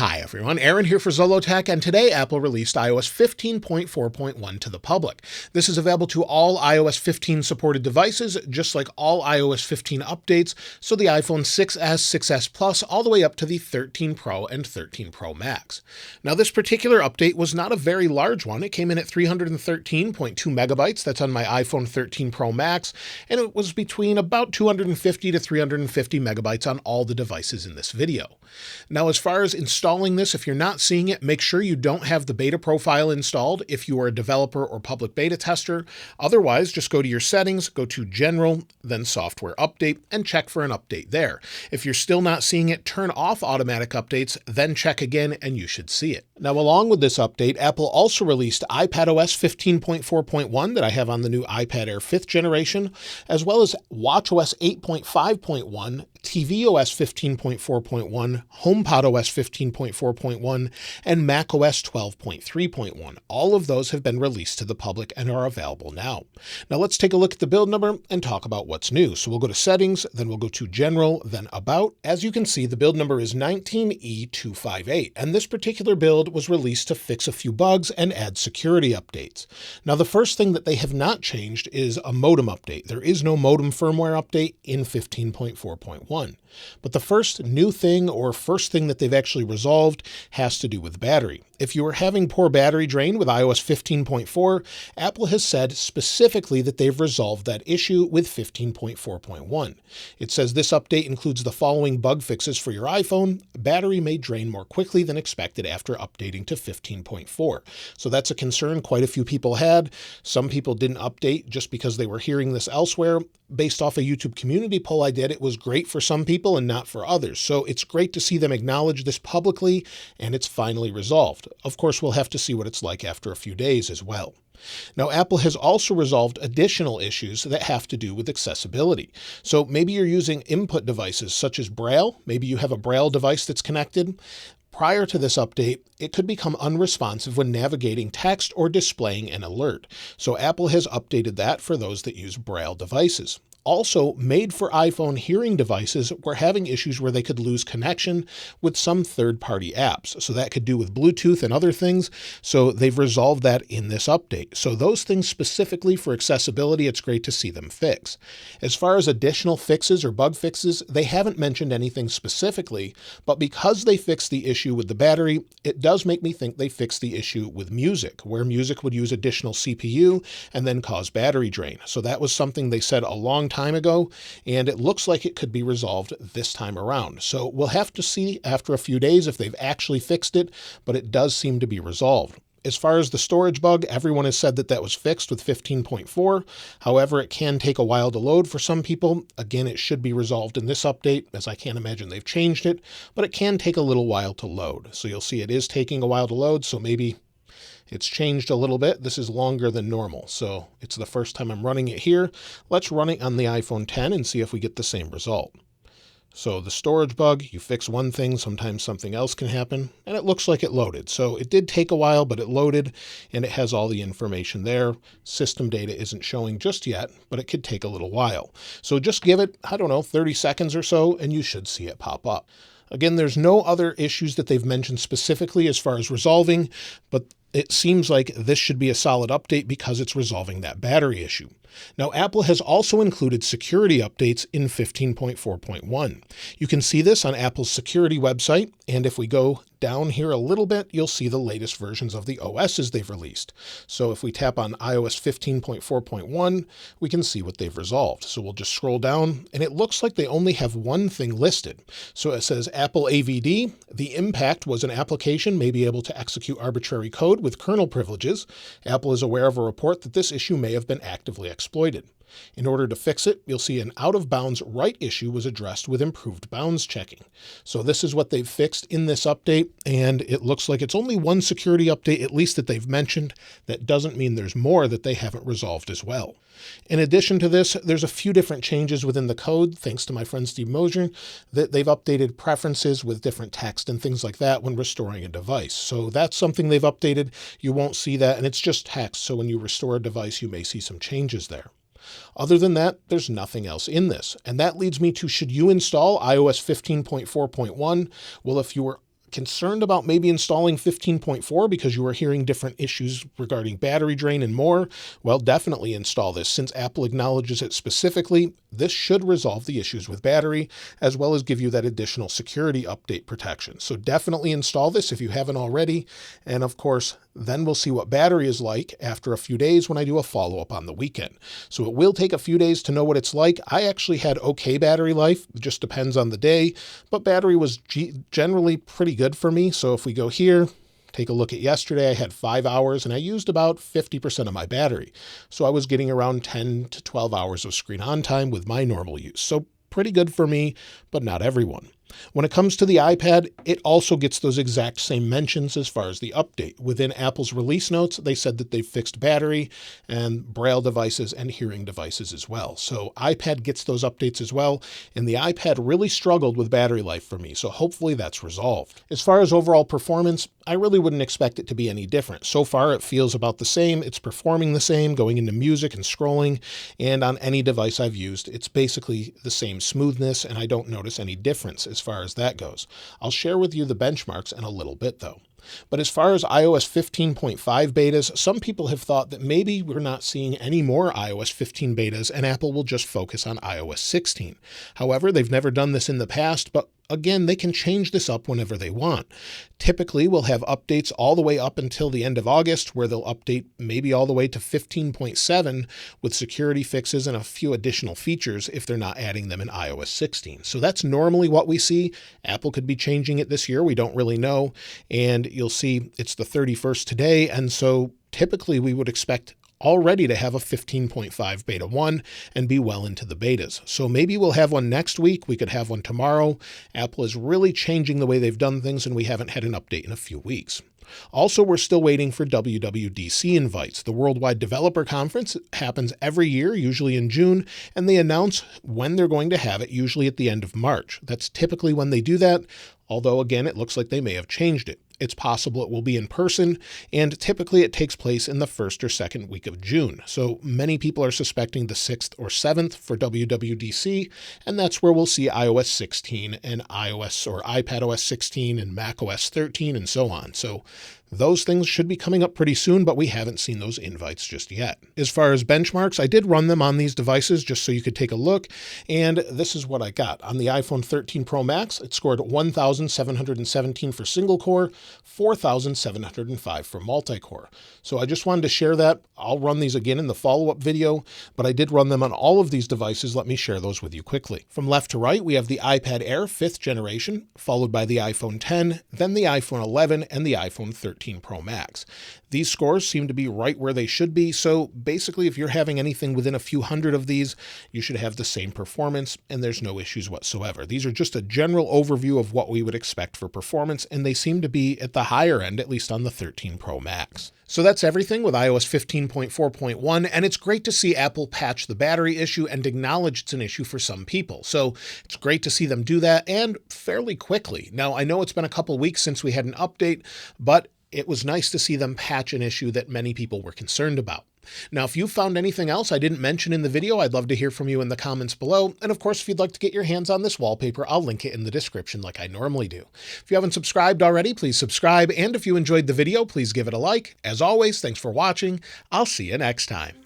Hi everyone, Aaron here for Zollotech, and today Apple released iOS 15.4.1 to the public. This is available to all iOS 15 supported devices, just like all iOS 15 updates, so the iPhone 6s, 6s Plus, all the way up to the 13 Pro and 13 Pro Max. Now this particular update was not a very large one. It came in at 313.2 megabytes, that's on my iPhone 13 Pro Max, and it was between about 250 to 350 megabytes on all the devices in this video. Now as far as installing this, if you're not seeing it, make sure you don't have the beta profile installed if you are a developer or public beta tester. Otherwise, just go to your settings, go to General, then Software Update, and check for an update there. If you're still not seeing it, turn off automatic updates, then check again, and you should see it. Now, along with this update, Apple also released iPadOS 15.4.1 that I have on the new iPad Air 5th generation, as well as watchOS 8.5.1, tvOS 15.4.1, HomePod OS 15.4.1, and macOS 12.3.1. All of those have been released to the public and are available now. Now let's take a look at the build number and talk about what's new. So we'll go to Settings, then we'll go to General, then About. As you can see, the build number is 19E258, and this particular build was released to fix a few bugs and add security updates. Now the first thing that they have not changed is a modem update. There is no modem firmware update in 15.4.1. But the first new thing or first thing that they've actually resolved has to do with battery. If you are having poor battery drain with iOS 15.4, Apple has said specifically that they've resolved that issue with 15.4.1. It says this update includes the following bug fixes for your iPhone. Battery may drain more quickly than expected after updating to 15.4. So that's a concern quite a few people had. Some people didn't update just because they were hearing this elsewhere. Based off a YouTube community poll I did, it was great for some people and not for others. So it's great to see them acknowledge this publicly, and it's finally resolved. Of course, we'll have to see what it's like after a few days as well. Now, Apple has also resolved additional issues that have to do with accessibility. So maybe you're using input devices such as Braille. Maybe you have a Braille device that's connected. Prior to this update, it could become unresponsive when navigating text or displaying an alert. So Apple has updated that for those that use Braille devices. Also, made for iPhone hearing devices were having issues where they could lose connection with some third-party apps. So that could do with Bluetooth and other things. So they've resolved that in this update. So those things specifically for accessibility, it's great to see them fix. As far as additional fixes or bug fixes, they haven't mentioned anything specifically, but because they fixed the issue with the battery, it does make me think they fixed the issue with music, where music would use additional CPU and then cause battery drain. So that was something they said a long time ago, and it looks like it could be resolved this time around. So we'll have to see after a few days if they've actually fixed it, but it does seem to be resolved. As far as the storage bug, everyone has said that that was fixed with 15.4. However, it can take a while to load for some people. Again, it should be resolved in this update, as I can't imagine they've changed it, but it can take a little while to load. So you'll see it is taking a while to load, so maybe it's changed a little bit. This is longer than normal, so it's the first time I'm running it here. Let's run it on the iPhone 10 and see if we get the same result. So the storage bug, you fix one thing, sometimes something else can happen, and it looks like it loaded. So it did take a while, but it loaded, and it has all the information there. System data isn't showing just yet, but it could take a little while. So just give it, 30 seconds or so, and you should see it pop up. Again, there's no other issues that they've mentioned specifically as far as resolving, but it seems like this should be a solid update because it's resolving that battery issue. Now, Apple has also included security updates in 15.4.1. You can see this on Apple's security website, and if we go down here a little bit, you'll see the latest versions of the OSs they've released. So if we tap on iOS 15.4.1, we can see what they've resolved. So we'll just scroll down, and it looks like they only have one thing listed. So it says Apple AVD. The impact was an application may be able to execute arbitrary code with kernel privileges. Apple is aware of a report that this issue may have been actively exploited. In order to fix it, you'll see an out-of-bounds write issue was addressed with improved bounds checking. So this is what they've fixed in this update, and it looks like it's only one security update, at least that they've mentioned. That doesn't mean there's more that they haven't resolved as well. In addition to this, there's a few different changes within the code, thanks to my friend Steve Mosier, that they've updated preferences with different text and things like that when restoring a device. So that's something they've updated. You won't see that, and it's just text, so when you restore a device, you may see some changes there. Other than that, there's nothing else in this. And that leads me to, should you install iOS 15.4.1? Well, if you were concerned about maybe installing 15.4 because you are hearing different issues regarding battery drain and more, well, definitely install this. Since Apple acknowledges it specifically, this should resolve the issues with battery, as well as give you that additional security update protection. So definitely install this if you haven't already. And of course, then we'll see what battery is like after a few days when I do a follow-up on the weekend. So it will take a few days to know what it's like. I actually had okay battery life. It just depends on the day, but battery was generally pretty good for me. So if we go here, take a look at yesterday, I had 5 hours and I used about 50% of my battery. So I was getting around 10 to 12 hours of screen on time with my normal use. So pretty good for me, but not everyone. When it comes to the iPad, it also gets those exact same mentions as far as the update. Within Apple's release notes, they said that they've fixed battery and Braille devices and hearing devices as well. So iPad gets those updates as well, and the iPad really struggled with battery life for me, so hopefully that's resolved. As far as overall performance, I really wouldn't expect it to be any different. So far, it feels about the same. It's performing the same, going into music and scrolling, and on any device I've used, it's basically the same smoothness, and I don't notice any difference as far as that goes. I'll share with you the benchmarks in a little bit though. But as far as iOS 15.5 betas, some people have thought that maybe we're not seeing any more iOS 15 betas and Apple will just focus on iOS 16. However, they've never done this in the past, but again, they can change this up whenever they want. Typically, we'll have updates all the way up until the end of August, where they'll update maybe all the way to 15.7 with security fixes and a few additional features if they're not adding them in iOS 16. So that's normally what we see. Apple could be changing it this year. We don't really know. And you'll see it's the 31st today. And so typically we would expect already to have a 15.5 beta 1 and be well into the betas. So maybe we'll have one next week. We could have one tomorrow. Apple is really changing the way they've done things, and we haven't had an update in a few weeks. Also, we're still waiting for WWDC Invites. The Worldwide Developer Conference happens every year, usually in June, and they announce when they're going to have it, usually at the end of March. That's typically when they do that, although again, it looks like they may have changed it. It's possible it will be in person, and typically it takes place in the first or second week of June. So many people are suspecting the 6th or 7th for WWDC, and that's where we'll see iOS 16 and iOS or iPadOS 16 and macOS 13 and so on. So those things should be coming up pretty soon, but we haven't seen those invites just yet. As far as benchmarks, I did run them on these devices just so you could take a look, and this is what I got. On the iPhone 13 Pro Max, it scored 1,717 for single core, 4,705 for multi-core. So I just wanted to share that. I'll run these again in the follow-up video, but I did run them on all of these devices. Let me share those with you quickly. From left to right, we have the iPad Air 5th generation, followed by the iPhone 10, then the iPhone 11, and the iPhone 13 Pro Max. These scores seem to be right where they should be, so basically if you're having anything within a few hundred of these, you should have the same performance, and there's no issues whatsoever. These are just a general overview of what we would expect for performance, and they seem to be at the higher end, at least on the 13 Pro Max. So that's everything with iOS 15.4.1, and it's great to see Apple patch the battery issue and acknowledge it's an issue for some people. So it's great to see them do that, and fairly quickly. Now, I know it's been a couple weeks since we had an update, but it was nice to see them patch an issue that many people were concerned about. Now, if you found anything else I didn't mention in the video, I'd love to hear from you in the comments below. And of course, if you'd like to get your hands on this wallpaper, I'll link it in the description like I normally do. If you haven't subscribed already, please subscribe. And if you enjoyed the video, please give it a like. As always, thanks for watching. I'll see you next time.